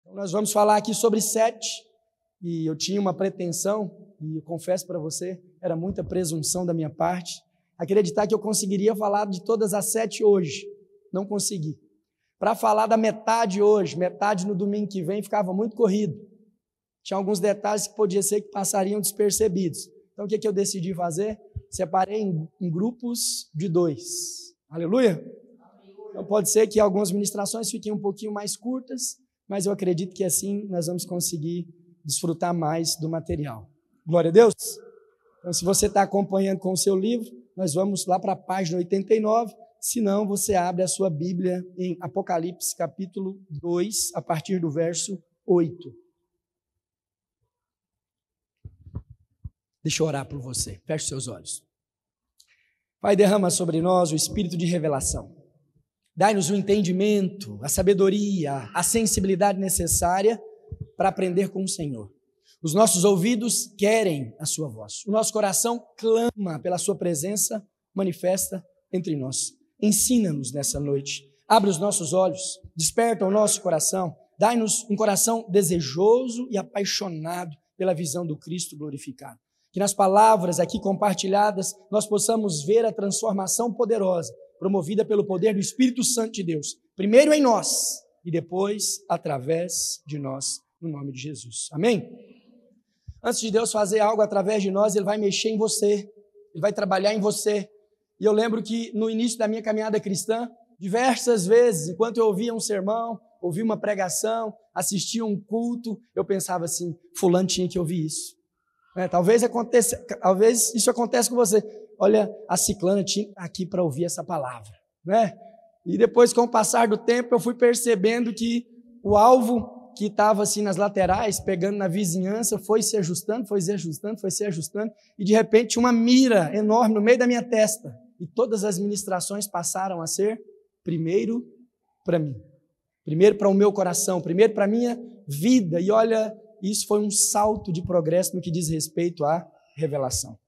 Então, nós vamos falar aqui sobre 7, e eu tinha uma pretensão, e eu confesso para você, era muita presunção da minha parte, acreditar que eu conseguiria falar de todas as 7 hoje. Não consegui. Para falar da metade hoje, metade no domingo que vem, ficava muito corrido. Tinha alguns detalhes que podia ser que passariam despercebidos. Então, o que eu decidi fazer? Separei em grupos de 2. Aleluia? Então, pode ser que algumas ministrações fiquem um pouquinho mais curtas, mas eu acredito que assim nós vamos conseguir desfrutar mais do material. Glória a Deus! Então, se você está acompanhando com o seu livro, nós vamos lá para a página 89, se não, você abre a sua Bíblia em Apocalipse capítulo 2, a partir do verso 8. Deixa eu orar por você, feche seus olhos. Pai, derrama sobre nós o espírito de revelação. Dai-nos o entendimento, a sabedoria, a sensibilidade necessária para aprender com o Senhor. Os nossos ouvidos querem a sua voz. O nosso coração clama pela sua presença manifesta entre nós. Ensina-nos nessa noite. Abre os nossos olhos, desperta o nosso coração. Dai-nos um coração desejoso e apaixonado pela visão do Cristo glorificado. Que nas palavras aqui compartilhadas nós possamos ver a transformação poderosa promovida pelo poder do Espírito Santo de Deus, primeiro em nós e depois através de nós, no nome de Jesus. Amém? Antes de Deus fazer algo através de nós, Ele vai mexer em você, Ele vai trabalhar em você. E eu lembro que no início da minha caminhada cristã, diversas vezes, enquanto eu ouvia um sermão, ouvia uma pregação, assistia um culto, eu pensava assim, fulano tinha que ouvir isso. Talvez isso aconteça com você. Olha, a ciclana tinha aqui para ouvir essa palavra, né? E depois, com o passar do tempo, eu fui percebendo que o alvo que estava assim nas laterais, pegando na vizinhança, foi se ajustando, e de repente tinha uma mira enorme no meio da minha testa. E todas as ministrações passaram a ser primeiro para mim, primeiro para o meu coração, primeiro para a minha vida. E olha, isso foi um salto de progresso no que diz respeito à revelação.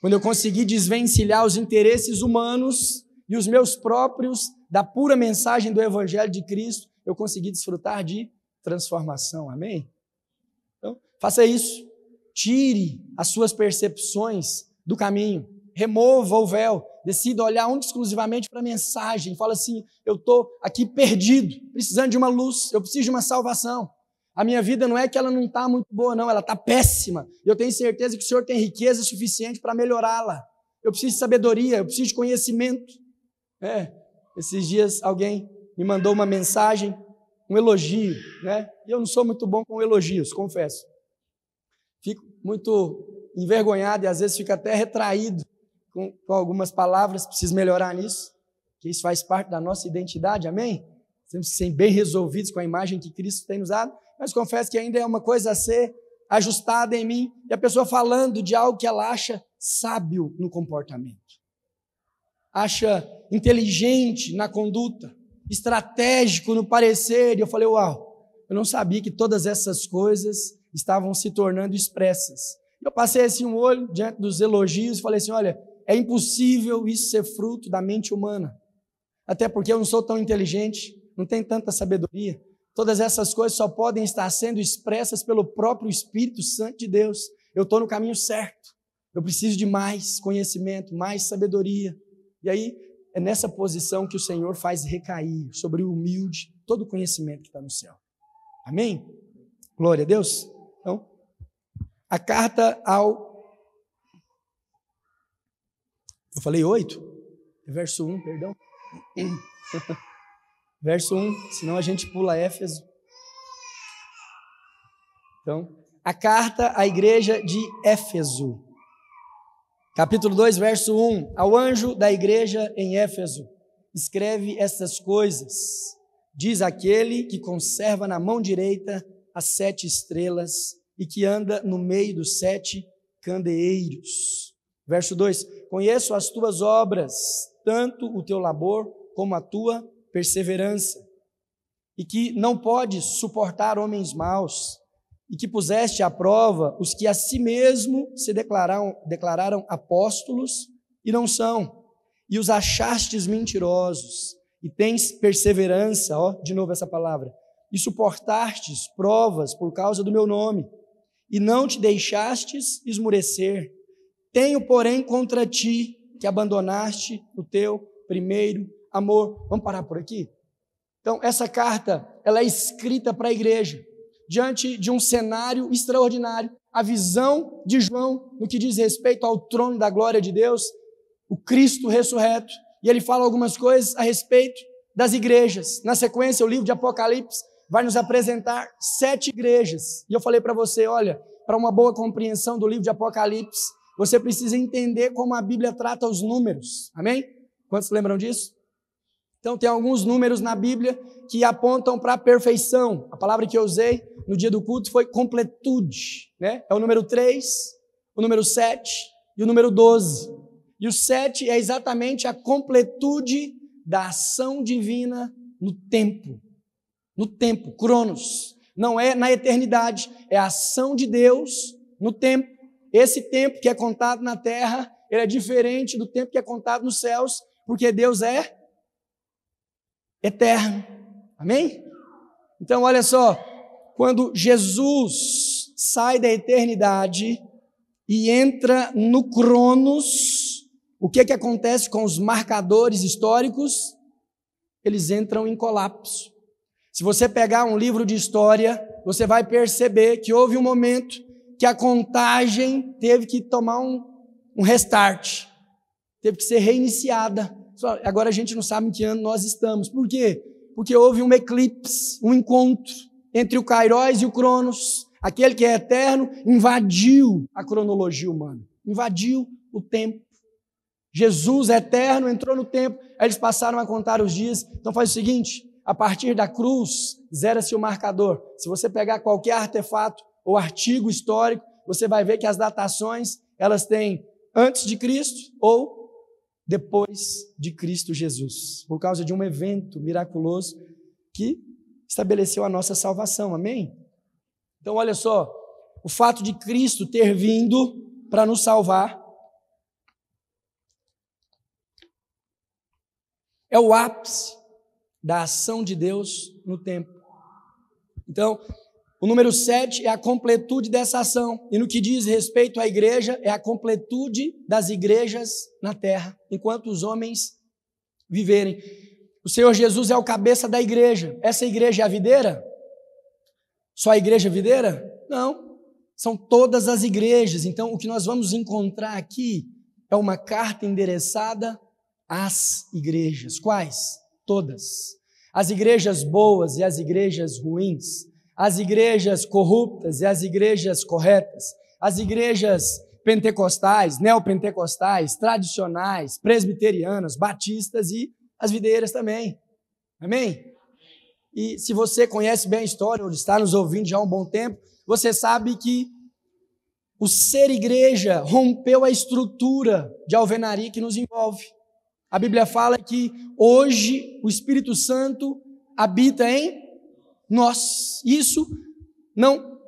Quando eu consegui desvencilhar os interesses humanos e os meus próprios da pura mensagem do Evangelho de Cristo, eu consegui desfrutar de transformação. Amém? Então, faça isso. Tire as suas percepções do caminho. Remova o véu. Decida olhar exclusivamente para a mensagem. Fala assim, eu estou aqui perdido, precisando de uma luz, eu preciso de uma salvação. A minha vida não é que ela não está muito boa, não, ela está péssima. Eu tenho certeza que o Senhor tem riqueza suficiente para melhorá-la. Eu preciso de sabedoria, eu preciso de conhecimento. Esses dias alguém me mandou uma mensagem, um elogio, né? E eu não sou muito bom com elogios, confesso. Fico muito envergonhado e às vezes fico até retraído com algumas palavras, preciso melhorar nisso, que isso faz parte da nossa identidade, amém? Temos que ser bem resolvidos com a imagem que Cristo tem nos dado, mas confesso que ainda é uma coisa a ser ajustada em mim, e a pessoa falando de algo que ela acha sábio no comportamento, acha inteligente na conduta, estratégico no parecer, e eu falei, uau, eu não sabia que todas essas coisas estavam se tornando expressas. Eu passei assim um olho diante dos elogios e falei assim, olha, é impossível isso ser fruto da mente humana, até porque eu não sou tão inteligente, não tenho tanta sabedoria. Todas essas coisas só podem estar sendo expressas pelo próprio Espírito Santo de Deus. Eu estou no caminho certo. Eu preciso de mais conhecimento, mais sabedoria. E aí, é nessa posição que o Senhor faz recair sobre o humilde todo o conhecimento que está no céu. Amém? Glória a Deus. Então, a carta ao... Eu falei 8? Verso 1, perdão. Verso 1, senão a gente pula Éfeso. Então, a carta à igreja de Éfeso. Capítulo 2, verso 1. Ao anjo da igreja em Éfeso, escreve estas coisas. Diz aquele que conserva na mão direita as 7 estrelas e que anda no meio dos 7 candeeiros. Verso 2. Conheço as tuas obras, tanto o teu labor como a tua perseverança, e que não podes suportar homens maus, e que puseste à prova os que a si mesmo se declararam apóstolos e não são, e os achastes mentirosos, e tens perseverança, de novo essa palavra, e suportastes provas por causa do meu nome, e não te deixastes esmurecer. Tenho, porém, contra ti que abandonaste o teu primeiro amor. Vamos parar por aqui? Então, essa carta, ela é escrita para a igreja, diante de um cenário extraordinário. A visão de João, no que diz respeito ao trono da glória de Deus, o Cristo ressurreto, e ele fala algumas coisas a respeito das igrejas. Na sequência, o livro de Apocalipse vai nos apresentar 7 igrejas. E eu falei para você, olha, para uma boa compreensão do livro de Apocalipse, você precisa entender como a Bíblia trata os números. Amém? Quantos lembram disso? Então, tem alguns números na Bíblia que apontam para a perfeição. A palavra que eu usei no dia do culto foi completude, né? É o número 3, o número 7 e o número 12. E o 7 é exatamente a completude da ação divina no tempo. No tempo, cronos. Não é na eternidade, é a ação de Deus no tempo. Esse tempo que é contado na terra, ele é diferente do tempo que é contado nos céus, porque Deus é eterno. Amém? Então, olha só, quando Jesus sai da eternidade e entra no cronos, o que acontece com os marcadores históricos? Eles entram em colapso. Se você pegar um livro de história, você vai perceber que houve um momento que a contagem teve que tomar um restart, teve que ser reiniciada. Agora a gente não sabe em que ano nós estamos. Por quê? Porque houve um eclipse, um encontro entre o Kairos e o Cronos. Aquele que é eterno invadiu a cronologia humana, invadiu o tempo. Jesus eterno entrou no tempo, aí eles passaram a contar os dias. Então faz o seguinte, a partir da cruz, zera-se o marcador. Se você pegar qualquer artefato ou artigo histórico, você vai ver que as datações, elas têm antes de Cristo ou depois de Cristo Jesus, por causa de um evento miraculoso que estabeleceu a nossa salvação, amém? Então olha só, o fato de Cristo ter vindo para nos salvar é o ápice da ação de Deus no tempo. Então, o número 7 é a completude dessa ação. E no que diz respeito à igreja, é a completude das igrejas na terra, enquanto os homens viverem. O Senhor Jesus é o cabeça da igreja. Essa igreja é a videira? Só a igreja videira? Não. São todas as igrejas. Então, o que nós vamos encontrar aqui é uma carta endereçada às igrejas. Quais? Todas. As igrejas boas e as igrejas ruins, as igrejas corruptas e as igrejas corretas, as igrejas pentecostais, neopentecostais, tradicionais, presbiterianas, batistas e as videiras também. Amém? E se você conhece bem a história, ou está nos ouvindo já há um bom tempo, você sabe que o ser igreja rompeu a estrutura de alvenaria que nos envolve. A Bíblia fala que hoje o Espírito Santo habita em nós. Isso não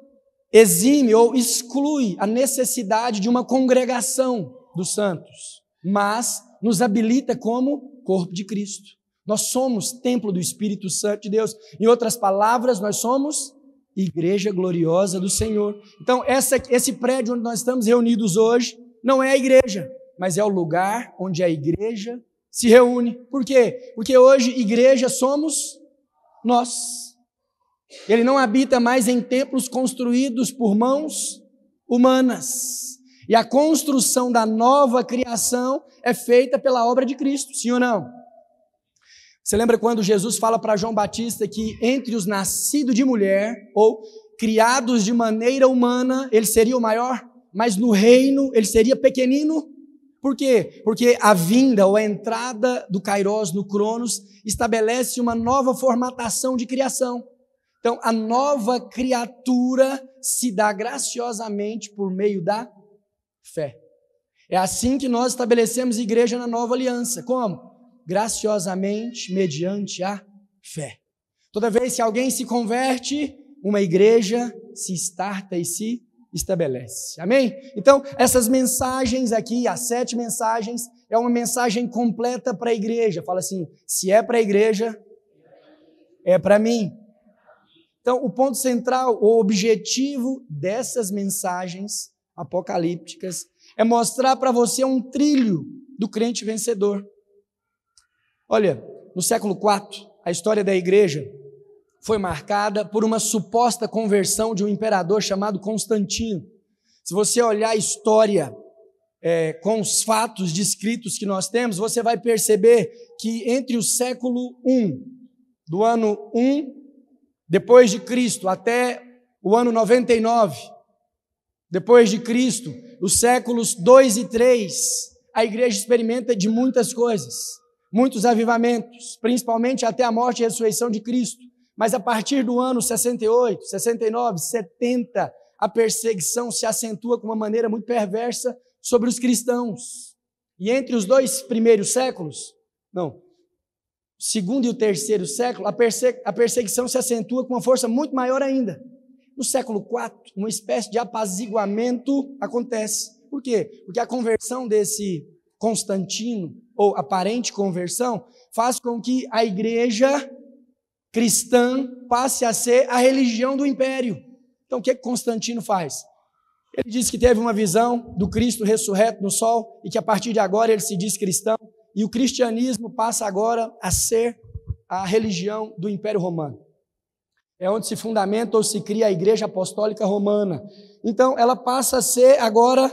exime ou exclui a necessidade de uma congregação dos santos, mas nos habilita como corpo de Cristo. Nós somos templo do Espírito Santo de Deus. Em outras palavras, nós somos igreja gloriosa do Senhor. Então, esse prédio onde nós estamos reunidos hoje não é a igreja, mas é o lugar onde a igreja se reúne. Por quê? Porque hoje igreja somos nós. Ele não habita mais em templos construídos por mãos humanas. E a construção da nova criação é feita pela obra de Cristo, sim ou não? Você lembra quando Jesus fala para João Batista que entre os nascidos de mulher ou criados de maneira humana, ele seria o maior, mas no reino ele seria pequenino? Por quê? Porque a vinda ou a entrada do Kairos no Cronos estabelece uma nova formatação de criação. Então, a nova criatura se dá graciosamente por meio da fé. É assim que nós estabelecemos igreja na nova aliança. Como? Graciosamente, mediante a fé. Toda vez que alguém se converte, uma igreja se starta e se estabelece. Amém? Então, essas mensagens aqui, as 7 mensagens, é uma mensagem completa para a igreja. Fala assim, se é para a igreja, é para mim. Então, o ponto central, o objetivo dessas mensagens apocalípticas é mostrar para você um trilho do crente vencedor. Olha, no século IV, a história da igreja foi marcada por uma suposta conversão de um imperador chamado Constantino. Se você olhar a história com os fatos descritos que nós temos, você vai perceber que entre o século I, do ano 1 depois de Cristo, até o ano 99 depois de Cristo, os séculos 2 e 3, a igreja experimenta de muitas coisas, muitos avivamentos, principalmente até a morte e a ressurreição de Cristo. Mas a partir do ano 68, 69, 70, a perseguição se acentua com uma maneira muito perversa sobre os cristãos. E entre os dois primeiros séculos, o segundo e o terceiro século, a perseguição se acentua com uma força muito maior ainda. No século IV, uma espécie de apaziguamento acontece. Por quê? Porque a conversão desse Constantino, ou aparente conversão, faz com que a igreja cristã passe a ser a religião do império. Então, o que Constantino faz? Ele diz que teve uma visão do Cristo ressurreto no sol e que a partir de agora ele se diz cristão, e o cristianismo passa agora a ser a religião do Império Romano. É onde se fundamenta ou se cria a Igreja Apostólica Romana. Então, ela passa a ser agora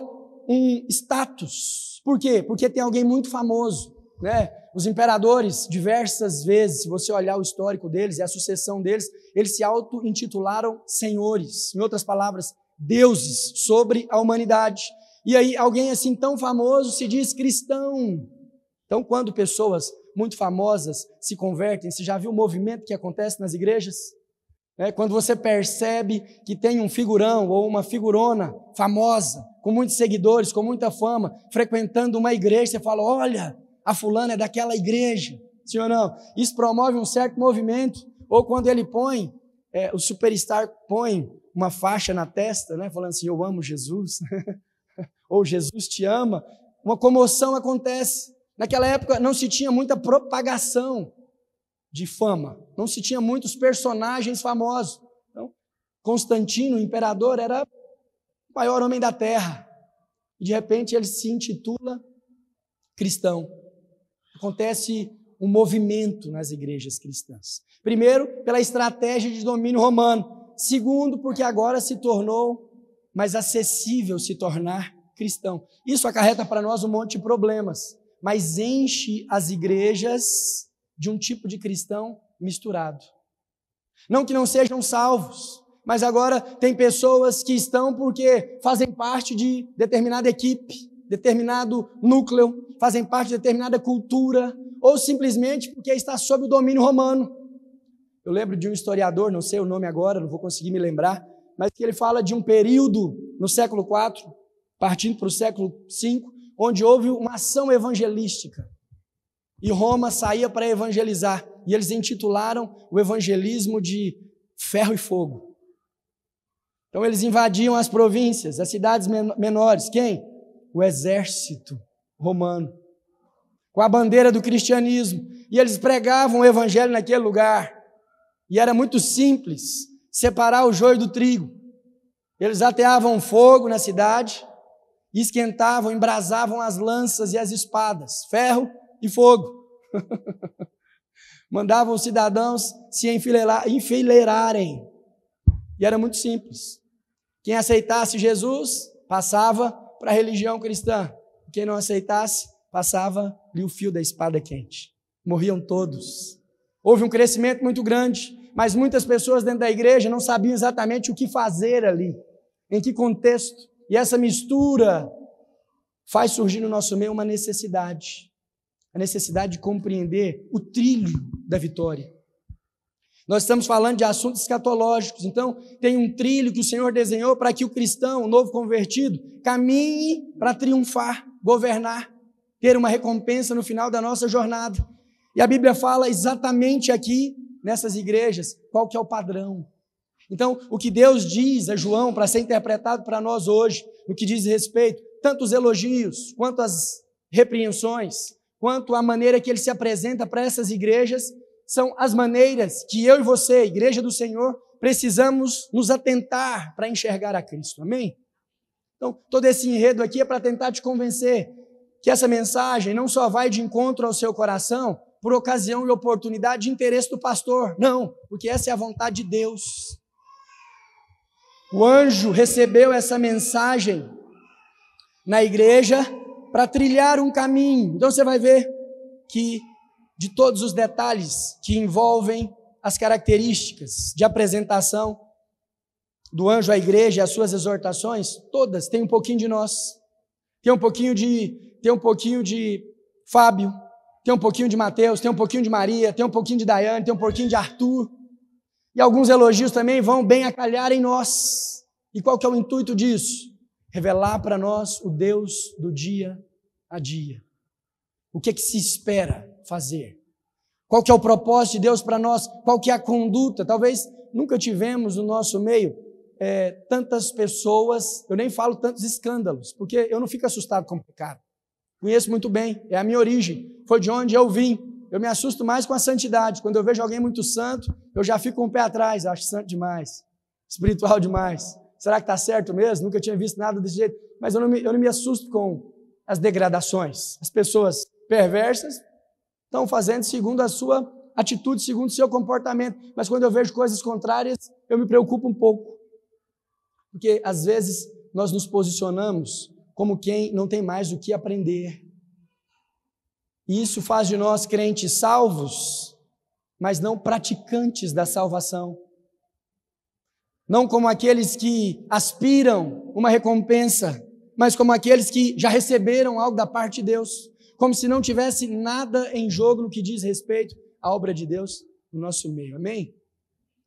um status. Por quê? Porque tem alguém muito famoso, né? Os imperadores, diversas vezes, se você olhar o histórico deles e a sucessão deles, eles se auto-intitularam senhores, em outras palavras, deuses sobre a humanidade. E aí, alguém assim tão famoso se diz cristão. Então, quando pessoas muito famosas se convertem, você já viu o movimento que acontece nas igrejas? Quando você percebe que tem um figurão ou uma figurona famosa, com muitos seguidores, com muita fama, frequentando uma igreja, você fala, olha, a fulana é daquela igreja, sim ou não? Isso promove um certo movimento. Ou quando ele põe, o superstar põe uma faixa na testa, né, falando assim, eu amo Jesus, ou Jesus te ama, uma comoção acontece. Naquela época não se tinha muita propagação de fama, não se tinha muitos personagens famosos. Então, Constantino, o imperador, era o maior homem da terra, e de repente ele se intitula cristão. Acontece um movimento nas igrejas cristãs. Primeiro, pela estratégia de domínio romano. Segundo, porque agora se tornou mais acessível se tornar cristão. Isso acarreta para nós um monte de problemas, mas enche as igrejas de um tipo de cristão misturado. Não que não sejam salvos, mas agora tem pessoas que estão porque fazem parte de determinada equipe, determinado núcleo, fazem parte de determinada cultura, ou simplesmente porque está sob o domínio romano. Eu lembro de um historiador, não sei o nome agora, não vou conseguir me lembrar, mas que ele fala de um período no século IV, partindo para o século V, onde houve uma ação evangelística. E Roma saía para evangelizar, e eles intitularam o evangelismo de ferro e fogo. Então eles invadiam as províncias, as cidades menores. Quem? O exército romano, com a bandeira do cristianismo. E eles pregavam o evangelho naquele lugar. E era muito simples separar o joio do trigo. Eles ateavam fogo na cidade, esquentavam, embrasavam as lanças e as espadas, ferro e fogo. Mandavam os cidadãos se enfileirarem. E era muito simples. Quem aceitasse Jesus, passava para a religião cristã. Quem não aceitasse, passava-lhe o fio da espada quente. Morriam todos. Houve um crescimento muito grande, mas muitas pessoas dentro da igreja não sabiam exatamente o que fazer ali, em que contexto. E essa mistura faz surgir no nosso meio uma necessidade. A necessidade de compreender o trilho da vitória. Nós estamos falando de assuntos escatológicos, então tem um trilho que o Senhor desenhou para que o cristão, o novo convertido, caminhe para triunfar, governar, ter uma recompensa no final da nossa jornada. E a Bíblia fala exatamente aqui, nessas igrejas, qual que é o padrão. Então, o que Deus diz a João para ser interpretado para nós hoje, no que diz respeito, tanto os elogios, quanto as repreensões, quanto a maneira que ele se apresenta para essas igrejas, são as maneiras que eu e você, Igreja do Senhor, precisamos nos atentar para enxergar a Cristo, amém? Então, todo esse enredo aqui é para tentar te convencer que essa mensagem não só vai de encontro ao seu coração por ocasião e oportunidade de interesse do pastor, não, porque essa é a vontade de Deus. O anjo recebeu essa mensagem na igreja para trilhar um caminho. Então você vai ver que de todos os detalhes que envolvem as características de apresentação do anjo à igreja e as suas exortações, todas têm um pouquinho de nós. Tem um pouquinho de Fábio, tem um pouquinho de Mateus, tem um pouquinho de Maria, tem um pouquinho de Daiane, tem um pouquinho de Arthur. E alguns elogios também vão bem a calhar em nós. E qual que é o intuito disso? Revelar para nós o Deus do dia a dia. O que se espera fazer? Qual que é o propósito de Deus para nós? Qual que é a conduta? Talvez nunca tivemos no nosso meio tantas pessoas, eu nem falo tantos escândalos, porque eu não fico assustado com o pecado. Conheço muito bem, é a minha origem, foi de onde eu vim. Eu me assusto mais com a santidade. Quando eu vejo alguém muito santo, eu já fico com o pé atrás, acho santo demais, espiritual demais. Será que está certo mesmo? Nunca tinha visto nada desse jeito. Mas eu não me assusto com as degradações. As pessoas perversas estão fazendo segundo a sua atitude, segundo o seu comportamento. Mas quando eu vejo coisas contrárias, eu me preocupo um pouco. Porque às vezes nós nos posicionamos como quem não tem mais o que aprender. E isso faz de nós crentes salvos, mas não praticantes da salvação. Não como aqueles que aspiram uma recompensa, mas como aqueles que já receberam algo da parte de Deus, como se não tivesse nada em jogo no que diz respeito à obra de Deus no nosso meio, amém?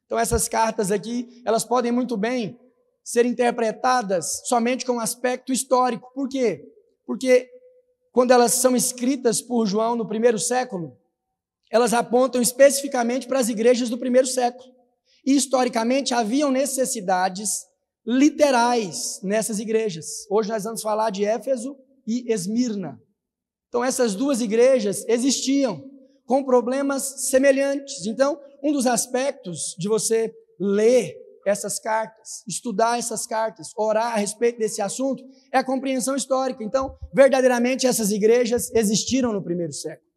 Então essas cartas aqui, elas podem muito bem ser interpretadas somente com um aspecto histórico. Por quê? Porque quando elas são escritas por João no primeiro século, elas apontam especificamente para as igrejas do primeiro século. E, historicamente, haviam necessidades literais nessas igrejas. Hoje nós vamos falar de Éfeso e Esmirna. Então, essas duas igrejas existiam com problemas semelhantes. Então, um dos aspectos de você ler essas cartas, estudar essas cartas, orar a respeito desse assunto, é a compreensão histórica. Então, verdadeiramente, essas igrejas existiram no primeiro século.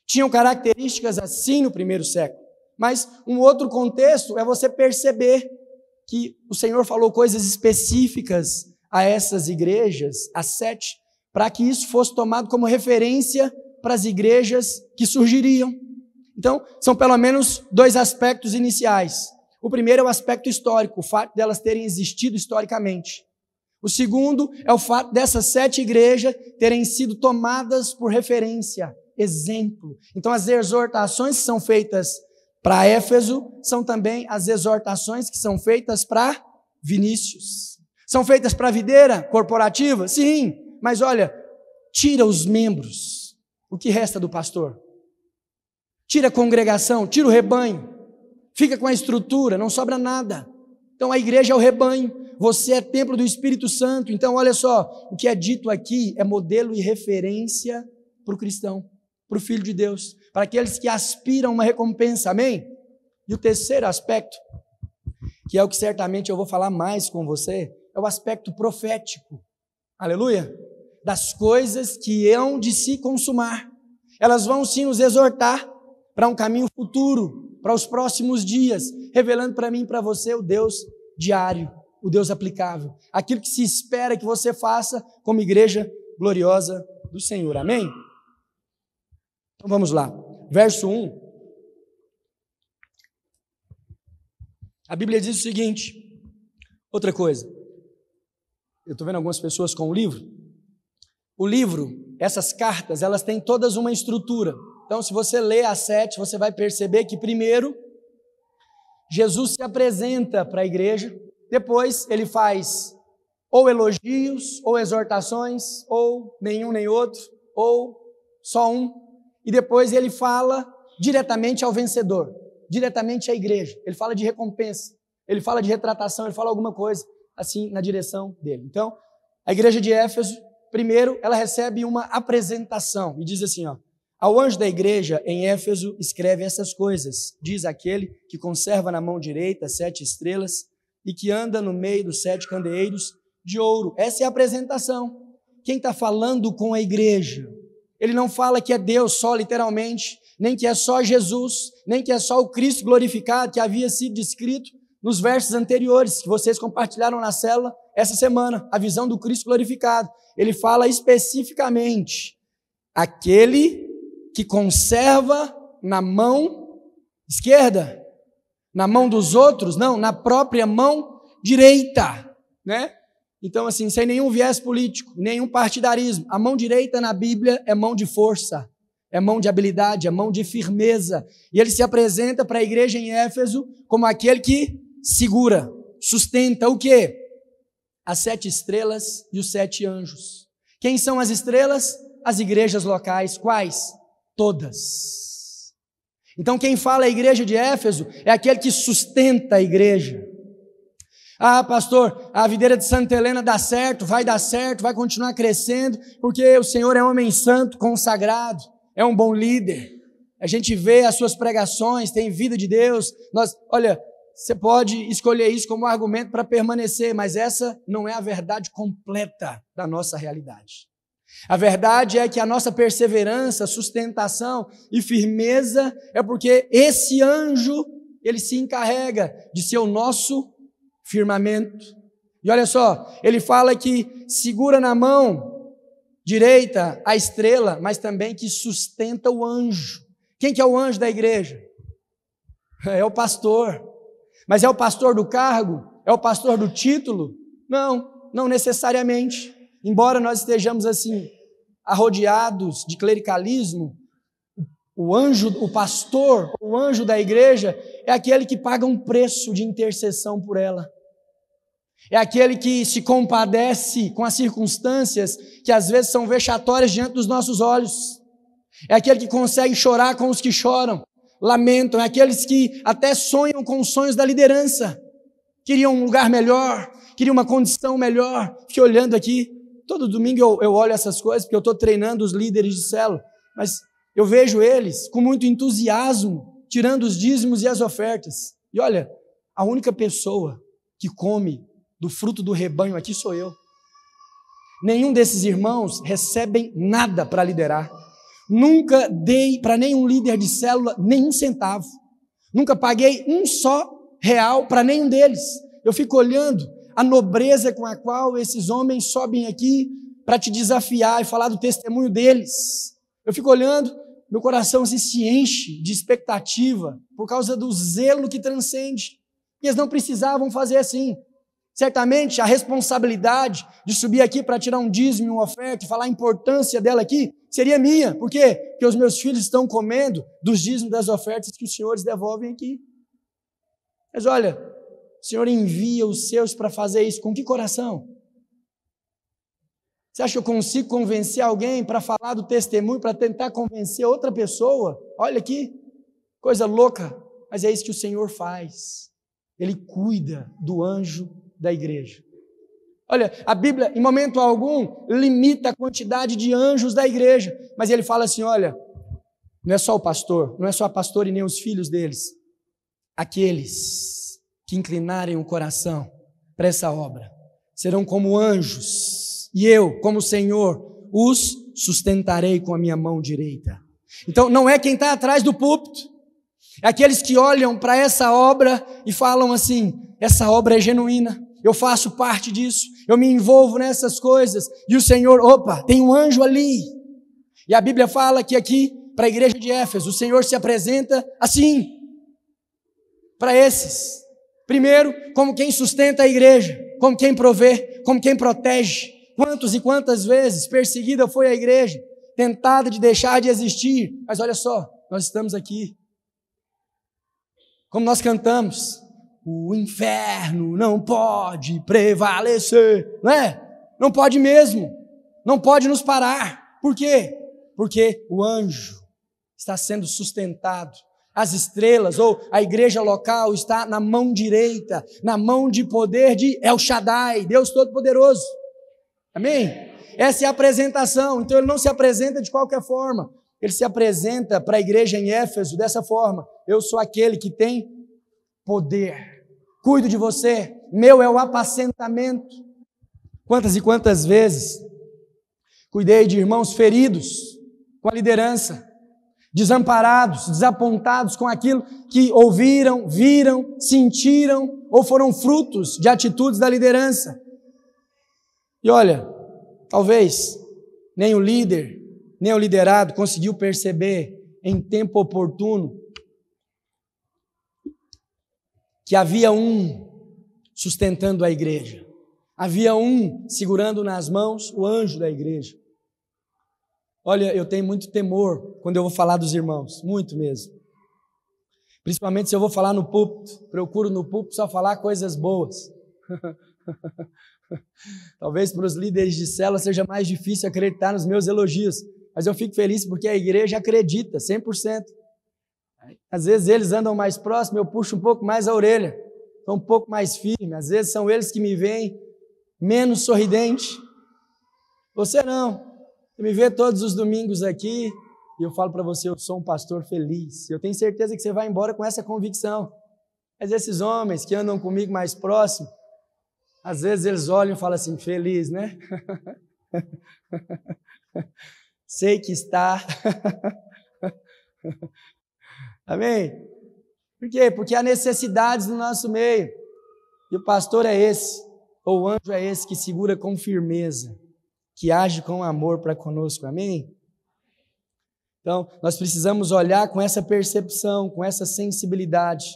Tinham características assim no primeiro século. Mas um outro contexto é você perceber que o Senhor falou coisas específicas a essas igrejas, as 7, para que isso fosse tomado como referência para as igrejas que surgiriam. Então, são pelo menos 2 aspectos iniciais. O primeiro é o aspecto histórico, o fato delas terem existido historicamente. O segundo é o fato dessas 7 igrejas terem sido tomadas por referência, exemplo. Então, as exortações que são feitas para Éfeso são também as exortações que são feitas para Vinícius. São feitas para a videira corporativa? Sim, mas olha, tira os membros, o que resta do pastor? Tira a congregação, tira o rebanho, fica com a estrutura, não sobra nada. Então a igreja é o rebanho, você é templo do Espírito Santo. Então olha só, o que é dito aqui é modelo e referência para o cristão, para o Filho de Deus, para aqueles que aspiram a uma recompensa, amém? E o terceiro aspecto, que é o que certamente eu vou falar mais com você, é o aspecto profético, aleluia, das coisas que hão de se consumar. Elas vão sim nos exortar para um caminho futuro, para os próximos dias, revelando para mim e para você o Deus diário, o Deus aplicável, aquilo que se espera que você faça como igreja gloriosa do Senhor, amém? Então vamos lá, verso 1. A Bíblia diz o seguinte, outra coisa, eu estou vendo algumas pessoas com o livro. O livro, essas cartas, elas têm todas uma estrutura. Então, se você lê as 7, você vai perceber que primeiro, Jesus se apresenta para a igreja, depois ele faz ou elogios, ou exortações, ou nenhum nem outro, ou só um, e depois ele fala diretamente ao vencedor, diretamente à igreja. Ele fala de recompensa, ele fala de retratação, ele fala alguma coisa assim na direção dele. Então, a igreja de Éfeso, primeiro, ela recebe uma apresentação e diz assim, ó, Ao anjo da igreja em Éfeso escreve essas coisas. Diz aquele que conserva na mão direita 7 estrelas e que anda no meio dos 7 candeeiros de ouro. Essa é a apresentação. Quem está falando com a igreja? Ele não fala que é Deus só literalmente, nem que é só Jesus, nem que é só o Cristo glorificado que havia sido descrito nos versos anteriores, que vocês compartilharam na célula essa semana, a visão do Cristo glorificado. Ele fala especificamente aquele que conserva na mão esquerda, na mão dos outros, não, na própria mão direita, né? Então, assim, sem nenhum viés político, nenhum partidarismo, a mão direita na Bíblia é mão de força, é mão de habilidade, é mão de firmeza. E ele se apresenta para a igreja em Éfeso como aquele que segura, sustenta o quê? As 7 estrelas e os 7 anjos. Quem são as estrelas? As igrejas locais. Quais? Todas. Então quem fala a igreja de Éfeso é aquele que sustenta a igreja. Ah, pastor, a videira de Santa Helena dá certo, vai dar certo, vai continuar crescendo, porque o Senhor é homem santo, consagrado, é um bom líder. A gente vê as suas pregações, tem vida de Deus. Olha, você pode escolher isso como argumento para permanecer, mas essa não é a verdade completa da nossa realidade. A verdade é que a nossa perseverança, sustentação e firmeza é porque esse anjo, ele se encarrega de ser o nosso firmamento. E olha só, ele fala que segura na mão direita a estrela, mas também que sustenta o anjo. Quem que é o anjo da igreja? É o pastor. Mas é o pastor do cargo? É o pastor do título? Não, não necessariamente. Embora nós estejamos assim, arrodeados de clericalismo, o anjo, o pastor, o anjo da igreja é aquele que paga um preço de intercessão por ela. É aquele que se compadece com as circunstâncias que às vezes são vexatórias diante dos nossos olhos. É aquele que consegue chorar com os que choram, lamentam. É aqueles que até sonham com os sonhos da liderança. Queriam um lugar melhor, queriam uma condição melhor. Fiquei olhando aqui, todo domingo eu olho essas coisas, porque eu estou treinando os líderes de célula, mas eu vejo eles com muito entusiasmo, tirando os dízimos e as ofertas. E olha, a única pessoa que come do fruto do rebanho aqui sou eu. Nenhum desses irmãos recebem nada para liderar. Nunca dei para nenhum líder de célula nenhum centavo. Nunca paguei um só real para nenhum deles. Eu fico olhando a nobreza com a qual esses homens sobem aqui para te desafiar e falar do testemunho deles. Eu fico olhando, meu coração se enche de expectativa por causa do zelo que transcende. E eles não precisavam fazer assim. Certamente a responsabilidade de subir aqui para tirar um dízimo, uma oferta e falar a importância dela aqui seria minha. Por quê? Porque os meus filhos estão comendo dos dízimos das ofertas que os senhores devolvem aqui. Mas olha, o Senhor envia os seus para fazer isso. Com que coração? Você acha que eu consigo convencer alguém para falar do testemunho, para tentar convencer outra pessoa? Olha aqui, coisa louca, mas é isso que o Senhor faz. Ele cuida do anjo da igreja. Olha, a Bíblia, em momento algum, limita a quantidade de anjos da igreja, mas ele fala assim, olha, não é só o pastor, não é só a pastora e nem os filhos deles, aqueles que inclinarem o coração para essa obra, serão como anjos, e eu, como Senhor, os sustentarei com a minha mão direita. Então, não é quem está atrás do púlpito, é aqueles que olham para essa obra e falam assim, essa obra é genuína, eu faço parte disso, eu me envolvo nessas coisas, e o Senhor, opa, tem um anjo ali. E a Bíblia fala que aqui, para a igreja de Éfeso, o Senhor se apresenta assim, para esses. Primeiro, como quem sustenta a igreja, como quem provê, como quem protege. Quantos e quantas vezes perseguida foi a igreja, tentada de deixar de existir, mas olha só, nós estamos aqui. Como nós cantamos, o inferno não pode prevalecer, não é? Não pode mesmo, não pode nos parar. Por quê? Porque o anjo está sendo sustentado, as estrelas ou a igreja local está na mão direita, na mão de poder de El Shaddai, Deus Todo-Poderoso. Amém? Essa é a apresentação, então ele não se apresenta de qualquer forma. Ele se apresenta para a igreja em Éfeso dessa forma: eu sou aquele que tem poder, cuido de você, meu é o apacentamento. Quantas e quantas vezes cuidei de irmãos feridos com a liderança, desamparados, desapontados com aquilo que ouviram, viram, sentiram ou foram frutos de atitudes da liderança. E olha, talvez nem o líder, nem o liderado conseguiu perceber em tempo oportuno que havia um sustentando a igreja, havia um segurando nas mãos o anjo da igreja. Olha, eu tenho muito temor quando eu vou falar dos irmãos, muito mesmo. Principalmente se eu vou falar no púlpito, procuro no púlpito só falar coisas boas. Talvez para os líderes de célula seja mais difícil acreditar nos meus elogios, mas eu fico feliz porque a igreja acredita 100%. Às vezes eles andam mais próximos, eu puxo um pouco mais a orelha, estou um pouco mais firme. Às vezes são eles que me veem menos sorridente. Você não. Você me vê todos os domingos aqui e eu falo para você, eu sou um pastor feliz. Eu tenho certeza que você vai embora com essa convicção. Mas esses homens que andam comigo mais próximo, às vezes eles olham e falam assim, feliz, né? Sei que está. Amém? Por quê? Porque há necessidades no nosso meio. E o pastor é esse, ou o anjo é esse que segura com firmeza, que age com amor para conosco. Amém? Então, nós precisamos olhar com essa percepção, com essa sensibilidade,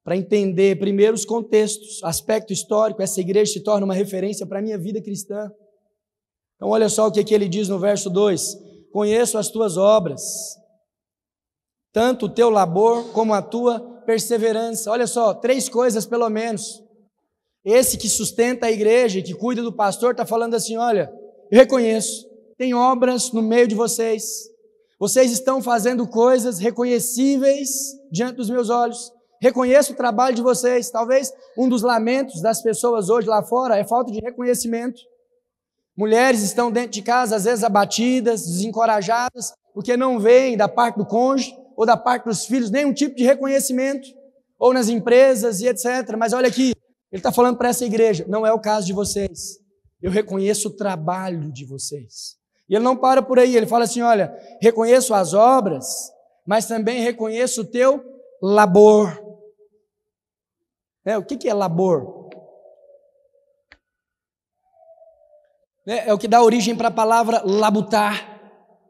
para entender primeiro os contextos, aspecto histórico. Essa igreja se torna uma referência para a minha vida cristã. Então olha só o que ele diz no verso 2: conheço as tuas obras, tanto o teu labor como a tua perseverança. Olha só, 3 coisas pelo menos. Esse que sustenta a igreja e que cuida do pastor está falando assim, olha, eu reconheço, tem obras no meio de vocês, vocês estão fazendo coisas reconhecíveis diante dos meus olhos. Reconheço o trabalho de vocês. Talvez um dos lamentos das pessoas hoje lá fora é falta de reconhecimento. Mulheres estão dentro de casa, às vezes abatidas, desencorajadas, porque não veem da parte do cônjuge ou da parte dos filhos nenhum tipo de reconhecimento, ou nas empresas e etc. Mas olha aqui, ele está falando para essa igreja, não é o caso de vocês. Eu reconheço o trabalho de vocês. E ele não para por aí, ele fala assim, olha, reconheço as obras, mas também reconheço o teu labor. O que é labor? É o que dá origem para a palavra labutar.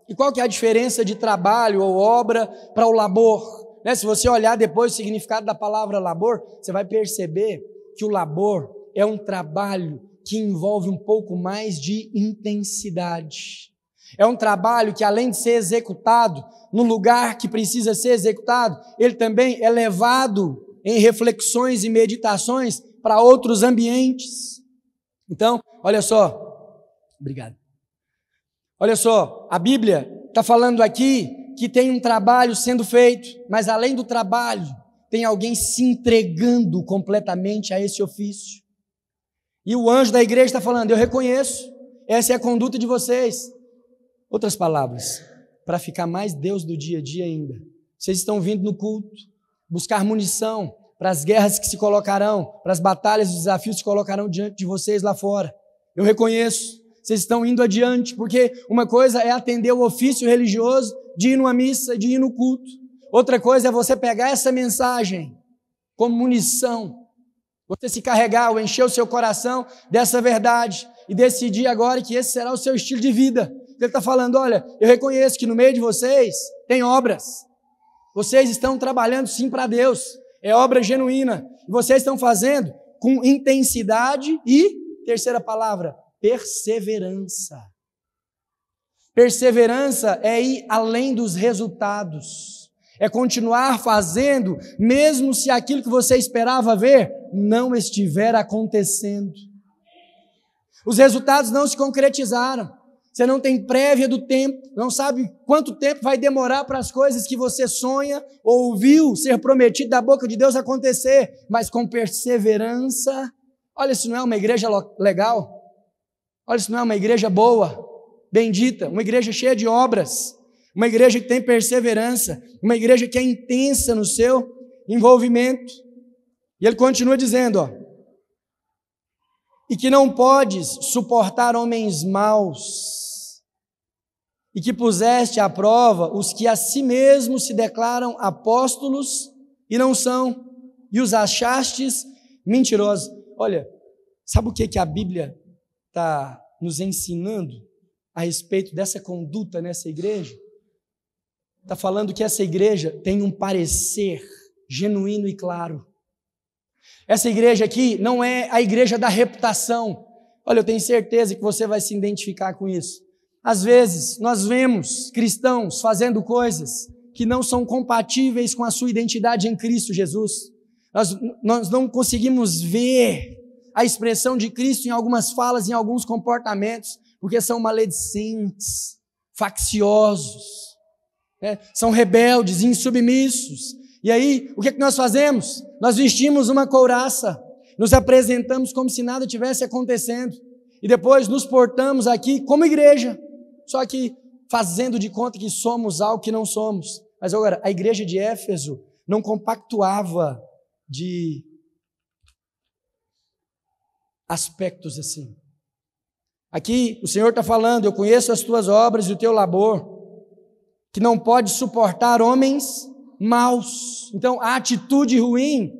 E qual que é a diferença de trabalho ou obra para o labor? Se você olhar depois o significado da palavra labor, você vai perceber que o labor é um trabalho que envolve um pouco mais de intensidade. É um trabalho que, além de ser executado no lugar que precisa ser executado, ele também é levado em reflexões e meditações para outros ambientes. Então, olha só, obrigado. Olha só, a Bíblia está falando aqui que tem um trabalho sendo feito, mas além do trabalho, tem alguém se entregando completamente a esse ofício. E o anjo da igreja está falando, eu reconheço, essa é a conduta de vocês. Outras palavras, para ficar mais Deus do dia a dia ainda, vocês estão vindo no culto, buscar munição para as guerras que se colocarão, para as batalhas e desafios que se colocarão diante de vocês lá fora. Eu reconheço, vocês estão indo adiante, porque uma coisa é atender o ofício religioso de ir numa missa, de ir no culto. Outra coisa é você pegar essa mensagem como munição, você se carregar ou encher o seu coração dessa verdade e decidir agora que esse será o seu estilo de vida. Ele está falando, olha, eu reconheço que no meio de vocês tem obras. Vocês estão trabalhando sim para Deus. É obra genuína. E vocês estão fazendo com intensidade e, terceira palavra, perseverança. Perseverança é ir além dos resultados. É continuar fazendo, mesmo se aquilo que você esperava ver não estiver acontecendo. Os resultados não se concretizaram. Você não tem prévia do tempo, não sabe quanto tempo vai demorar para as coisas que você sonha ou ouviu ser prometido da boca de Deus acontecer, mas com perseverança. Olha, isso não é uma igreja legal? Olha, isso não é uma igreja boa, bendita, uma igreja cheia de obras, uma igreja que tem perseverança, uma igreja que é intensa no seu envolvimento. E ele continua dizendo, e que não podes suportar homens maus, e que puseste à prova os que a si mesmos se declaram apóstolos e não são, e os achastes mentirosos. Olha, sabe o que a Bíblia está nos ensinando a respeito dessa conduta nessa igreja? Está falando que essa igreja tem um parecer genuíno e claro. Essa igreja aqui não é a igreja da reputação. Olha, eu tenho certeza que você vai se identificar com isso. Às vezes, nós vemos cristãos fazendo coisas que não são compatíveis com a sua identidade em Cristo Jesus. Nós não conseguimos ver a expressão de Cristo em algumas falas, em alguns comportamentos, porque são maledicentes, facciosos, são rebeldes, insubmissos. E aí, o que nós fazemos? Nós vestimos uma couraça, nos apresentamos como se nada tivesse acontecendo, e depois nos portamos aqui como igreja, só que fazendo de conta que somos algo que não somos. Mas agora, a igreja de Éfeso não compactuava de aspectos assim. Aqui o Senhor está falando, eu conheço as tuas obras e o teu labor, que não pode suportar homens maus. Então, a atitude ruim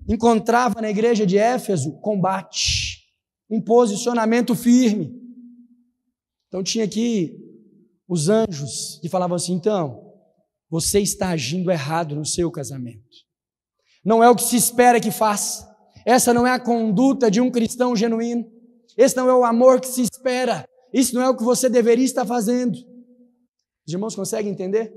encontrava na igreja de Éfeso combate, um posicionamento firme. Então, tinha aqui os anjos que falavam assim, então, você está agindo errado no seu casamento. Não é o que se espera que faça. Essa não é a conduta de um cristão genuíno. Esse não é o amor que se espera. Isso não é o que você deveria estar fazendo. Os irmãos conseguem entender?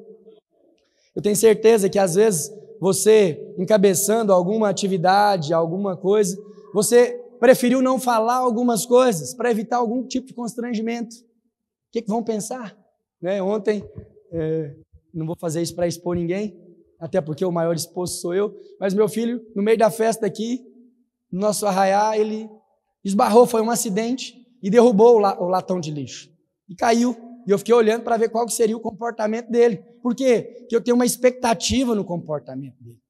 Eu tenho certeza que às vezes você, encabeçando alguma atividade, alguma coisa, você preferiu não falar algumas coisas para evitar algum tipo de constrangimento. O que vão pensar? Ontem, não vou fazer isso para expor ninguém, até porque o maior exposto sou eu, mas meu filho, no meio da festa aqui, no nosso arraiá, ele esbarrou, foi um acidente, e derrubou o latão de lixo. E caiu. E eu fiquei olhando para ver qual que seria o comportamento dele. Por quê? Porque eu tenho uma expectativa no comportamento dele.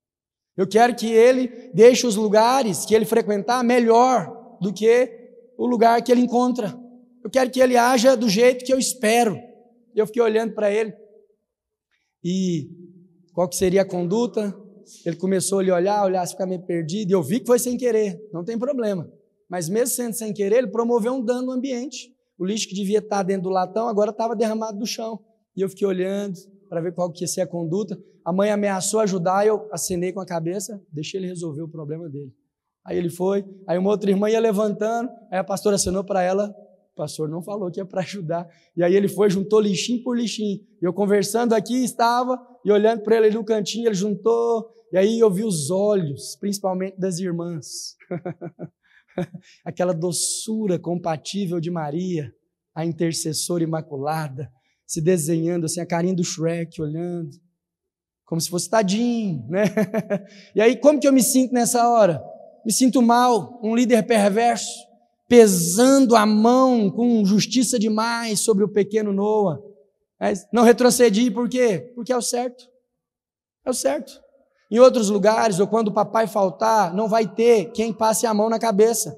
Eu quero que ele deixe os lugares que ele frequentar melhor do que o lugar que ele encontra. Eu quero que ele haja do jeito que eu espero. E eu fiquei olhando para ele. E qual que seria a conduta? Ele começou a olhar, ficar meio perdido. E eu vi que foi sem querer, não tem problema. Mas mesmo sendo sem querer, ele promoveu um dano no ambiente. O lixo que devia estar dentro do latão, agora estava derramado do chão. E eu fiquei olhando para ver qual que ia ser a conduta. A mãe ameaçou ajudar, eu acenei com a cabeça, deixei ele resolver o problema dele. Aí ele foi, aí uma outra irmã ia levantando, aí a pastora acenou para ela, o pastor não falou que ia para ajudar. E aí ele foi, juntou lixinho por lixinho. E eu conversando aqui, estava, e olhando para ele ali no cantinho, ele juntou, e aí eu vi os olhos, principalmente das irmãs. Aquela doçura compatível de Maria, a intercessora imaculada, se desenhando assim, a carinha do Shrek, olhando, como se fosse tadinho, né? E aí, como que eu me sinto nessa hora? Me sinto mal, um líder perverso, pesando a mão com justiça demais sobre o pequeno Noah. Mas não retrocedi, por quê? Porque é o certo. É o certo. Em outros lugares, ou quando o papai faltar, não vai ter quem passe a mão na cabeça.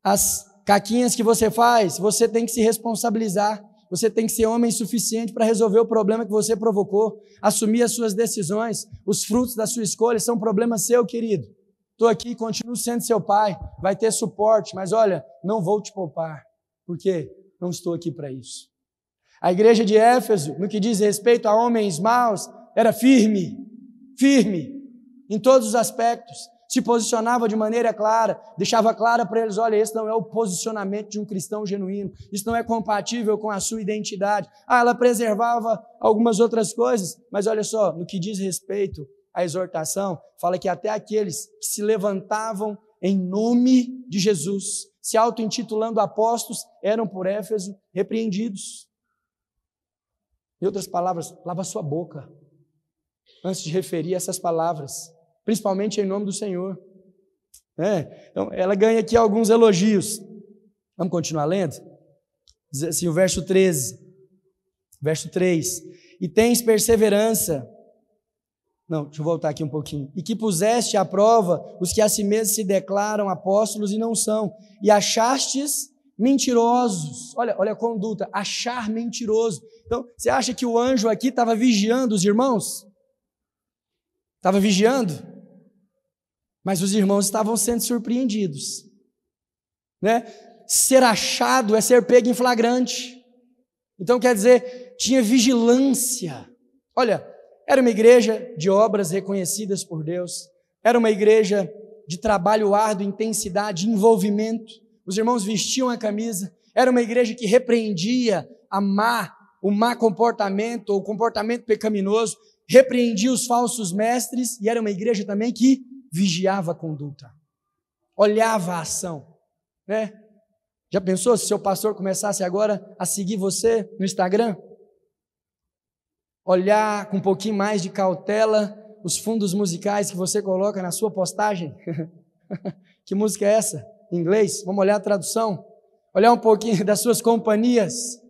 As caquinhas que você faz, você tem que se responsabilizar. Você tem que ser homem suficiente para resolver o problema que você provocou, assumir as suas decisões. Os frutos da sua escolha são problema seu, querido. Estou aqui, continuo sendo seu pai, vai ter suporte, mas olha, não vou te poupar, porque não estou aqui para isso. A igreja de Éfeso, no que diz respeito a homens maus, era firme, em todos os aspectos, se posicionava de maneira clara, deixava clara para eles, olha, esse não é o posicionamento de um cristão genuíno, isso não é compatível com a sua identidade. Ela preservava algumas outras coisas, mas olha só, no que diz respeito à exortação, fala que até aqueles que se levantavam em nome de Jesus, se auto-intitulando apóstolos, eram por Éfeso repreendidos. Em outras palavras, lava sua boca antes de referir essas palavras, principalmente em nome do Senhor. Então, ela ganha aqui alguns elogios. Vamos continuar lendo? Diz assim, o verso 13, verso 3. E tens perseverança. Não, deixa eu voltar aqui um pouquinho. E que puseste à prova os que a si mesmos se declaram apóstolos e não são. E achastes mentirosos. Olha a conduta, achar mentiroso. Então, você acha que o anjo aqui estava vigiando os irmãos? Estava vigiando? Mas os irmãos estavam sendo surpreendidos. Né? Ser achado é ser pego em flagrante. Então, quer dizer, tinha vigilância. Olha, era uma igreja de obras reconhecidas por Deus, era uma igreja de trabalho árduo, intensidade, envolvimento. Os irmãos vestiam a camisa, era uma igreja que repreendia o má comportamento, ou o comportamento pecaminoso, repreendia os falsos mestres, e era uma igreja também que vigiava a conduta, olhava a ação, né? Já pensou se seu pastor começasse agora a seguir você no Instagram? Olhar com um pouquinho mais de cautela os fundos musicais que você coloca na sua postagem? Que música é essa? Em inglês? Vamos olhar a tradução? Olhar um pouquinho das suas companhias,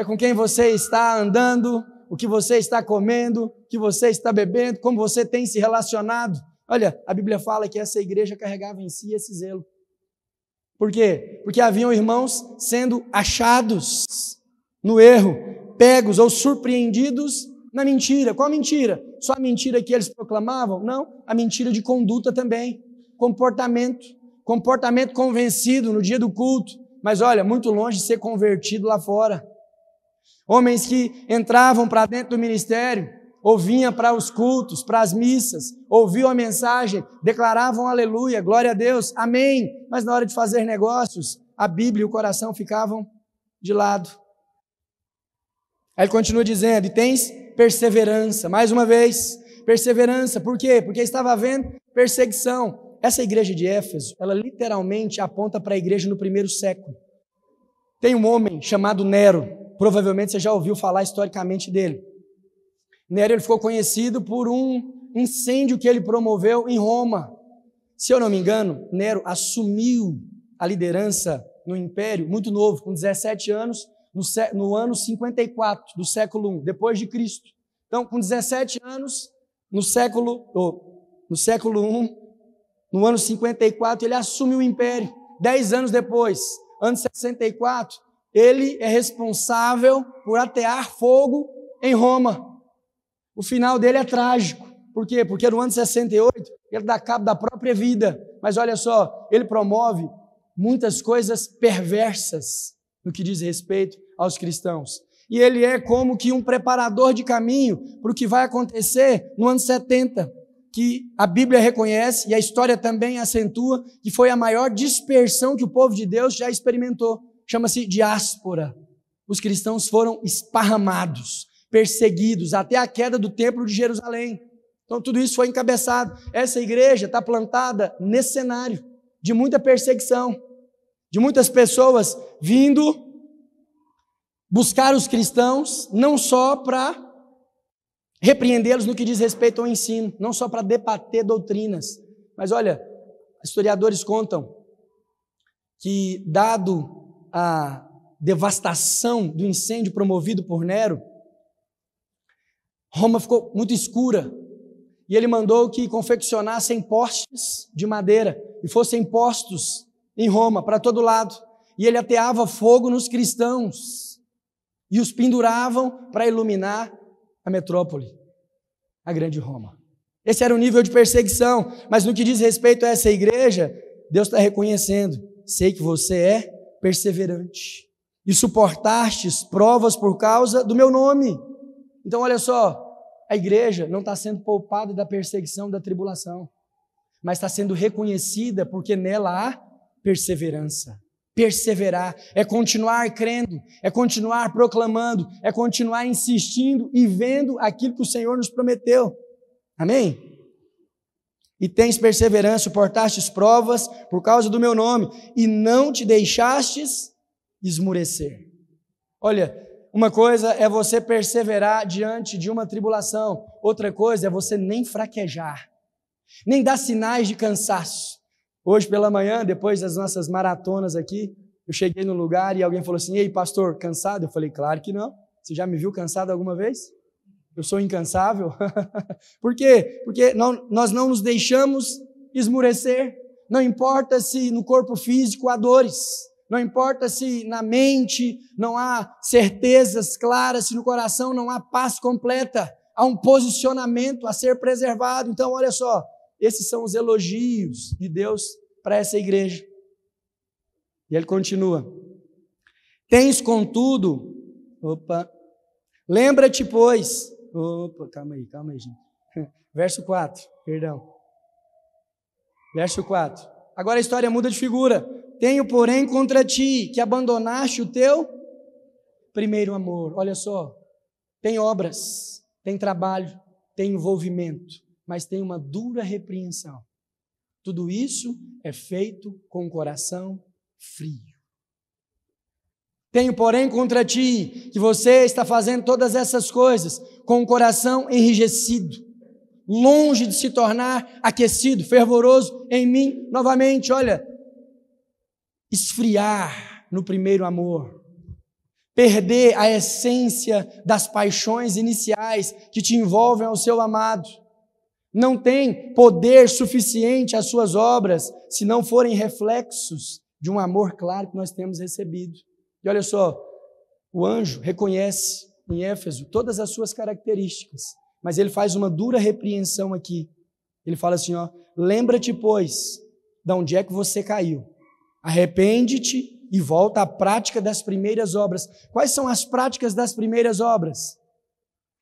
com quem você está andando, o que você está comendo, o que você está bebendo, como você tem se relacionado. Olha, a Bíblia fala que essa igreja carregava em si esse zelo. Por quê? Porque haviam irmãos sendo achados no erro, pegos ou surpreendidos na mentira. Qual mentira? Só a mentira que eles proclamavam? Não, a mentira de conduta também, comportamento convencido no dia do culto, mas olha, muito longe de ser convertido lá fora. Homens que entravam para dentro do ministério, ou vinham para os cultos, para as missas, ouviam a mensagem, declaravam aleluia, glória a Deus, amém, mas na hora de fazer negócios, a Bíblia e o coração ficavam de lado. Aí ele continua dizendo, e tens perseverança, mais uma vez, perseverança, por quê? Porque estava havendo perseguição. Essa igreja de Éfeso, ela literalmente aponta para a igreja no primeiro século. Tem um homem chamado Nero, provavelmente você já ouviu falar historicamente dele. Nero ele ficou conhecido por um incêndio que ele promoveu em Roma. Se eu não me engano, Nero assumiu a liderança no império muito novo, com 17 anos, no ano 54 do século I, depois de Cristo. Então, com 17 anos, no século I, no ano 54, ele assume o império. 10 anos depois, ano 64, ele é responsável por atear fogo em Roma. O final dele é trágico. Por quê? Porque no ano 68, ele dá cabo da própria vida. Mas olha só, ele promove muitas coisas perversas no que diz respeito aos cristãos. E ele é como que um preparador de caminho para o que vai acontecer no ano 70, que a Bíblia reconhece e a história também acentua que foi a maior dispersão que o povo de Deus já experimentou. Chama-se diáspora. Os cristãos foram esparramados, perseguidos, até a queda do templo de Jerusalém. Então tudo isso foi encabeçado. Essa igreja está plantada nesse cenário de muita perseguição, de muitas pessoas vindo buscar os cristãos, não só para repreendê-los no que diz respeito ao ensino, não só para debater doutrinas, mas olha, historiadores contam que, dado a devastação do incêndio promovido por Nero, Roma ficou muito escura, e ele mandou que confeccionassem postes de madeira e fossem postos em Roma, para todo lado, e ele ateava fogo nos cristãos, e os penduravam para iluminar a metrópole, a grande Roma. Esse era o nível de perseguição, mas no que diz respeito a essa igreja, Deus está reconhecendo, sei que você é perseverante, e suportastes provas por causa do meu nome. Então olha só, a igreja não está sendo poupada da perseguição, da tribulação, mas está sendo reconhecida porque nela há perseverança. Perseverar é continuar crendo, é continuar proclamando, é continuar insistindo e vendo aquilo que o Senhor nos prometeu. Amém? E tens perseverança, suportastes provas por causa do meu nome, e não te deixastes esmurecer. Olha, uma coisa é você perseverar diante de uma tribulação, outra coisa é você nem fraquejar, nem dar sinais de cansaço. Hoje pela manhã, depois das nossas maratonas aqui, eu cheguei no lugar e alguém falou assim, ei pastor, cansado? Eu falei, claro que não. Você já me viu cansado alguma vez? Eu sou incansável? Por quê? Porque nós não nos deixamos esmurecer. Não importa se no corpo físico há dores, não importa se na mente não há certezas claras, se no coração não há paz completa, há um posicionamento a ser preservado. Então, olha só, esses são os elogios de Deus para essa igreja. E ele continua: tens contudo, lembra-te, pois, calma aí, gente. Verso 4, perdão. Verso 4. Agora a história muda de figura. Tenho, porém, contra ti que abandonaste o teu primeiro amor. Olha só, tem obras, tem trabalho, tem envolvimento, mas tem uma dura repreensão. Tudo isso é feito com o coração frio. Tenho, porém, contra ti que você está fazendo todas essas coisas com o coração enrijecido, longe de se tornar aquecido, fervoroso em mim novamente. Olha, esfriar no primeiro amor, perder a essência das paixões iniciais que te envolvem ao seu amado. Não tem poder suficiente as suas obras se não forem reflexos de um amor claro que nós temos recebido. E olha só, o anjo reconhece em Éfeso todas as suas características, mas ele faz uma dura repreensão aqui. Ele fala assim, lembra-te, pois, de onde é que você caiu. Arrepende-te e volta à prática das primeiras obras. Quais são as práticas das primeiras obras?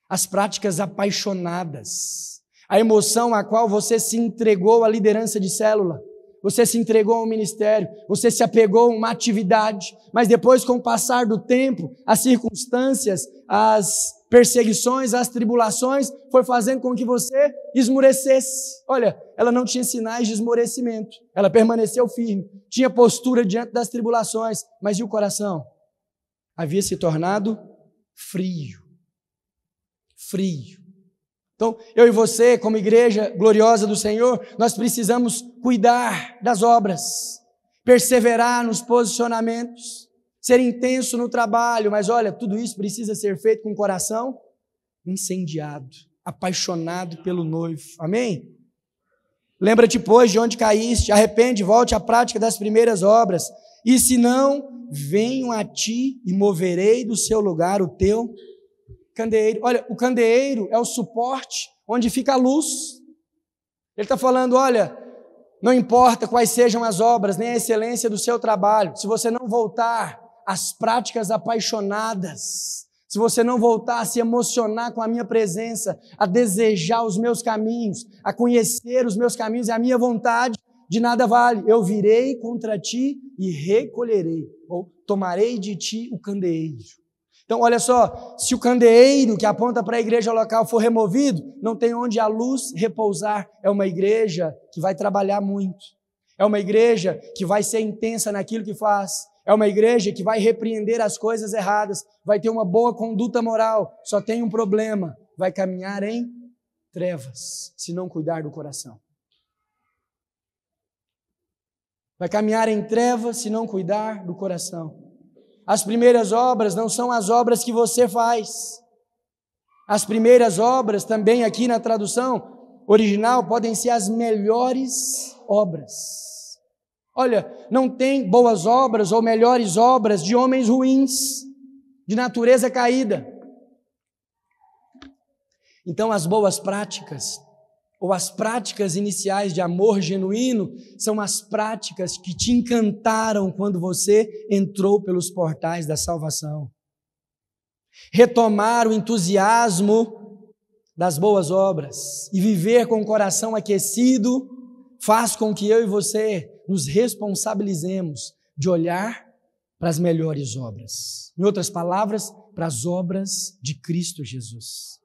As práticas apaixonadas. A emoção a qual você se entregou à liderança de célula. Você se entregou ao ministério, você se apegou a uma atividade, mas depois, com o passar do tempo, as circunstâncias, as perseguições, as tribulações, foi fazendo com que você esmurecesse. Olha, ela não tinha sinais de esmorecimento, ela permaneceu firme, tinha postura diante das tribulações, mas e o coração? Havia se tornado frio. Frio. Então, eu e você, como igreja gloriosa do Senhor, nós precisamos cuidar das obras, perseverar nos posicionamentos, ser intenso no trabalho, mas olha, tudo isso precisa ser feito com o coração incendiado, apaixonado pelo noivo. Amém? Lembra-te, pois, de onde caíste, arrepende, volte à prática das primeiras obras, e se não, venho a ti e moverei do seu lugar o teu candeeiro. Olha, o candeeiro é o suporte onde fica a luz. Ele está falando, olha, não importa quais sejam as obras, nem a excelência do seu trabalho, se você não voltar às práticas apaixonadas, se você não voltar a se emocionar com a minha presença, a desejar os meus caminhos, a conhecer os meus caminhos e a minha vontade, de nada vale. Eu virei contra ti e recolherei, ou tomarei de ti o candeeiro. Então, olha só, se o candeeiro que aponta para a igreja local for removido, não tem onde a luz repousar. É uma igreja que vai trabalhar muito. É uma igreja que vai ser intensa naquilo que faz. É uma igreja que vai repreender as coisas erradas. Vai ter uma boa conduta moral. Só tem um problema. Vai caminhar em trevas, se não cuidar do coração. Vai caminhar em trevas, se não cuidar do coração. As primeiras obras não são as obras que você faz. As primeiras obras, também aqui na tradução original, podem ser as melhores obras. Olha, não tem boas obras ou melhores obras de homens ruins, de natureza caída. Então, as boas práticas, ou as práticas iniciais de amor genuíno, são as práticas que te encantaram quando você entrou pelos portais da salvação. Retomar o entusiasmo das boas obras e viver com o coração aquecido faz com que eu e você nos responsabilizemos de olhar para as melhores obras. Em outras palavras, para as obras de Cristo Jesus.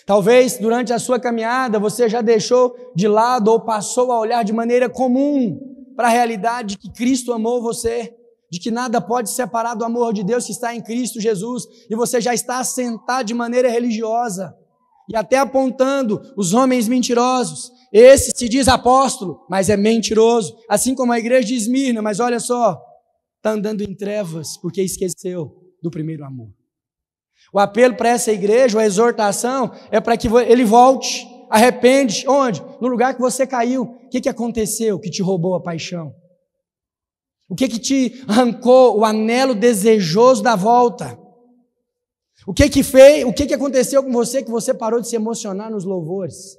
Talvez durante a sua caminhada você já deixou de lado ou passou a olhar de maneira comum para a realidade de que Cristo amou você, de que nada pode separar do amor de Deus que está em Cristo Jesus, e você já está assentado de maneira religiosa e até apontando os homens mentirosos. Esse se diz apóstolo, mas é mentiroso, assim como a igreja de Esmirna, mas olha só, está andando em trevas porque esqueceu do primeiro amor. O apelo para essa igreja, a exortação, é para que ele volte, arrepende. Onde? No lugar que você caiu. O que aconteceu que te roubou a paixão? O que te arrancou o anelo desejoso da volta? O que fez? O que aconteceu com você que você parou de se emocionar nos louvores?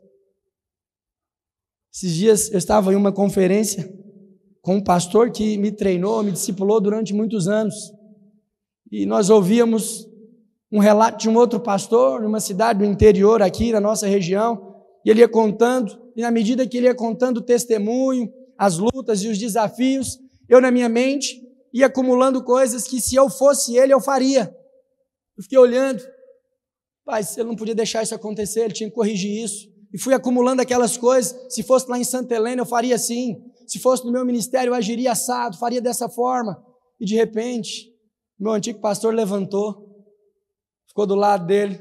Esses dias eu estava em uma conferência com um pastor que me treinou, me discipulou durante muitos anos. E nós ouvíamos um relato de um outro pastor, numa cidade do interior aqui na nossa região, e ele ia contando, e na medida que ele ia contando o testemunho, as lutas e os desafios, eu na minha mente ia acumulando coisas que se eu fosse ele, eu faria. Eu fiquei olhando, pai, se ele não podia deixar isso acontecer, ele tinha que corrigir isso. E fui acumulando aquelas coisas, se fosse lá em Santa Helena eu faria assim, se fosse no meu ministério eu agiria assado, faria dessa forma. E de repente, meu antigo pastor levantou, ficou do lado dele,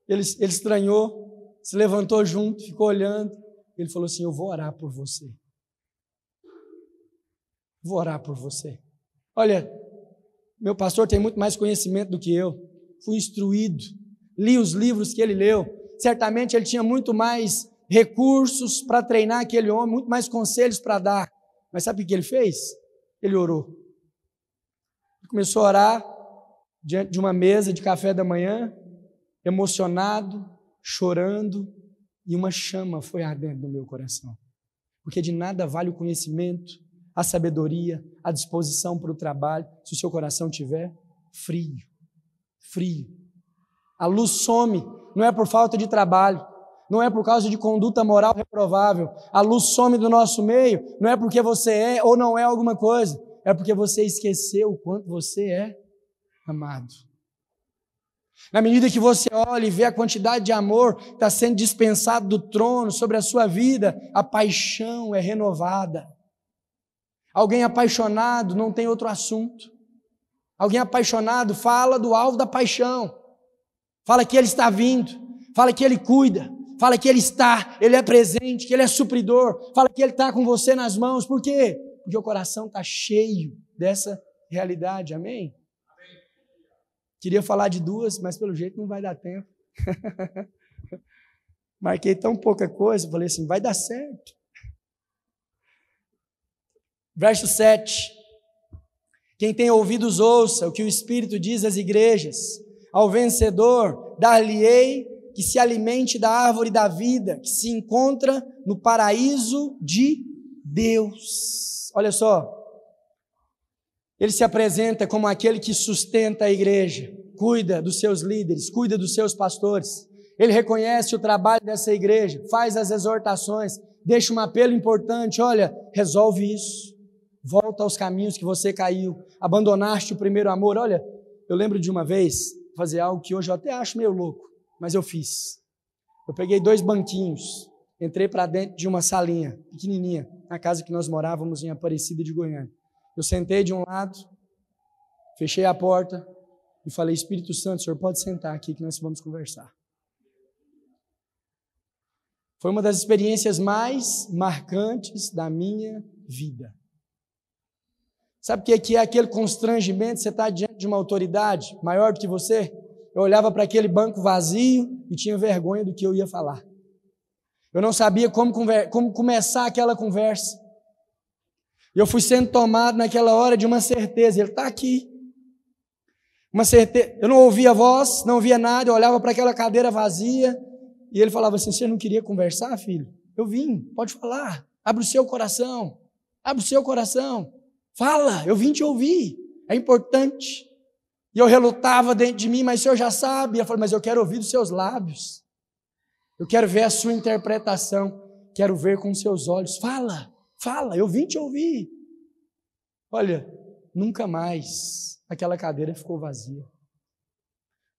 ele estranhou, se levantou junto, ficou olhando, ele falou assim, eu vou orar por você. Vou orar por você. Olha, meu pastor tem muito mais conhecimento do que eu, fui instruído, li os livros que ele leu, certamente ele tinha muito mais recursos para treinar aquele homem, muito mais conselhos para dar, mas sabe o que ele fez? Ele orou. Ele começou a orar diante de uma mesa de café da manhã, emocionado, chorando, e uma chama foi ardendo no meu coração, porque de nada vale o conhecimento, a sabedoria, a disposição para o trabalho, se o seu coração estiver frio. A luz some, não é por falta de trabalho, não é por causa de conduta moral reprovável, a luz some do nosso meio, não é porque você é ou não é alguma coisa, é porque você esqueceu o quanto você é amado. Na medida que você olha e vê a quantidade de amor que está sendo dispensado do trono sobre a sua vida, a paixão é renovada. Alguém apaixonado não tem outro assunto. Alguém apaixonado fala do alvo da paixão, fala que ele está vindo, fala que ele cuida, fala que ele é presente, que ele é supridor, fala que ele está com você nas mãos. Por quê? Porque o coração está cheio dessa realidade, amém? Queria falar de duas, mas pelo jeito não vai dar tempo. Marquei tão pouca coisa, falei assim, vai dar certo. Verso 7. Quem tem ouvidos ouça o que o Espírito diz às igrejas. Ao vencedor dar-lhe-ei que se alimente da árvore da vida, que se encontra no paraíso de Deus. Olha só. Ele se apresenta como aquele que sustenta a igreja, cuida dos seus líderes, cuida dos seus pastores. Ele reconhece o trabalho dessa igreja, faz as exortações, deixa um apelo importante, olha, resolve isso, volta aos caminhos que você caiu, abandonaste o primeiro amor. Olha, eu lembro de uma vez fazer algo que hoje eu até acho meio louco, mas eu fiz. Eu peguei 2 banquinhos, entrei para dentro de uma salinha pequenininha, na casa que nós morávamos em Aparecida de Goiânia. Eu sentei de um lado, fechei a porta e falei, Espírito Santo, o senhor pode sentar aqui que nós vamos conversar. Foi uma das experiências mais marcantes da minha vida. Sabe o que é aquele constrangimento de você estar diante de uma autoridade maior do que você? Eu olhava para aquele banco vazio e tinha vergonha do que eu ia falar. Eu não sabia como começar aquela conversa. E eu fui sendo tomado naquela hora de uma certeza, ele está aqui. Uma certeza, eu não ouvia voz, não ouvia nada, eu olhava para aquela cadeira vazia, e ele falava assim, você não queria conversar, filho? Eu vim, pode falar, abre o seu coração, fala, eu vim te ouvir, é importante. E eu relutava dentro de mim, mas o senhor já sabe. Eu falei, mas eu quero ouvir dos seus lábios, eu quero ver a sua interpretação, quero ver com os seus olhos, fala, eu vim te ouvir. Olha, nunca mais aquela cadeira ficou vazia.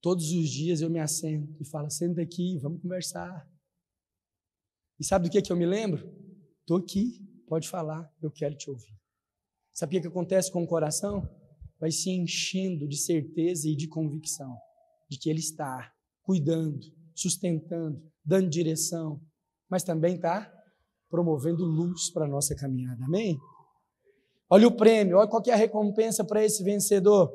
Todos os dias eu me assento e falo, senta aqui, vamos conversar. E sabe do que eu me lembro? Estou aqui, pode falar, eu quero te ouvir. Sabe o que acontece com o coração? Vai se enchendo de certeza e de convicção de que Ele está cuidando, sustentando, dando direção, mas também está promovendo luz para a nossa caminhada, amém? Olha o prêmio, olha qual que é a recompensa para esse vencedor,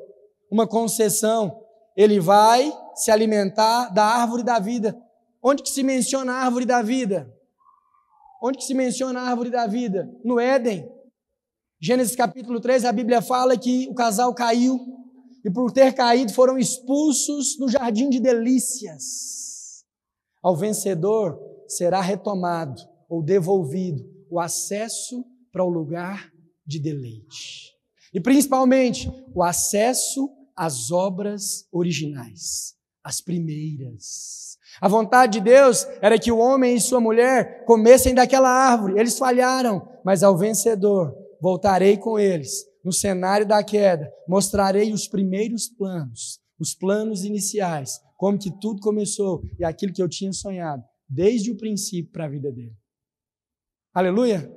uma concessão. ele vai se alimentar da árvore da vida. Onde que se menciona a árvore da vida? Onde que se menciona a árvore da vida? No Éden. Gênesis capítulo 3, a Bíblia fala que o casal caiu e por ter caído foram expulsos do jardim de delícias. Ao vencedor será retomado ou devolvido o acesso para o lugar de deleite. E principalmente o acesso às obras originais, as primeiras. A vontade de Deus era que o homem e sua mulher comessem daquela árvore. Eles falharam, mas ao vencedor voltarei com eles no cenário da queda, mostrarei os primeiros planos, os planos iniciais, como que tudo começou e aquilo que eu tinha sonhado desde o princípio para a vida dele. Aleluia!